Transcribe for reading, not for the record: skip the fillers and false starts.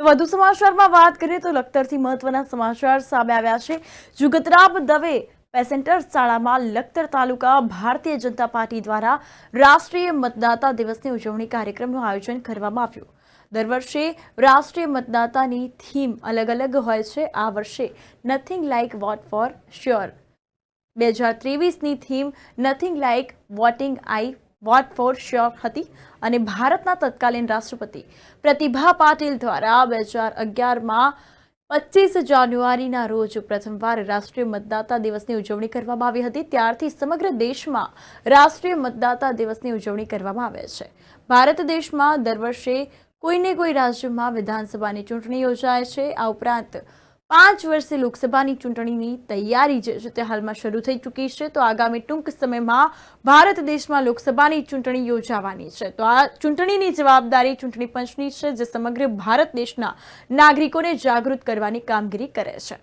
તો વધુ સમાચારમાં વાત કરીએ તો લખતરથી મહત્વના સમાચાર સામે આવ્યા છે। જુગતરામ દવે પેસેન્ટર શાળામાં લખતર તાલુકા ભારતીય જનતા પાર્ટી દ્વારા રાષ્ટ્રીય મતદાતા દિવસની ઉજવણી કાર્યક્રમનું આયોજન કરવામાં આવ્યું। દર વર્ષે રાષ્ટ્રીય મતદાતાની થીમ અલગ અલગ હોય છે। આ વર્ષે nothing like vote for sure 2023ની થીમ nothing like voting I vote for sure હતી અને ભારતના તત્કાલીન રાષ્ટ્રપતિ પ્રતિભા પાટીલ દ્વારા 2011માં 25 જાન્યુઆરીના રોજ પ્રથમવાર રાષ્ટ્રીય મતદાતા દિવસની ઉજવણી કરવામાં આવી હતી। ત્યારથી સમગ્ર દેશમાં રાષ્ટ્રીય મતદાતા દિવસની ઉજવણી કરવામાં આવે છે। ભારત દેશમાં દર વર્ષે કોઈને કોઈ રાજ્યમાં વિધાનસભાની ચૂંટણી યોજાય છે। આ ઉપરાંત 5 વર્ષે લોકસભાની ચૂંટણીની તૈયારી જે છે તે હાલમાં શરૂ થઈ ચૂકી છે। તો આગામી ટૂંક સમયમાં ભારત દેશમાં લોકસભાની ચૂંટણી યોજાવાની છે। તો આ ચૂંટણીની જવાબદારી ચૂંટણી પંચની છે, જે સમગ્ર ભારત દેશના નાગરિકોને જાગૃત કરવાની કામગીરી કરે છે।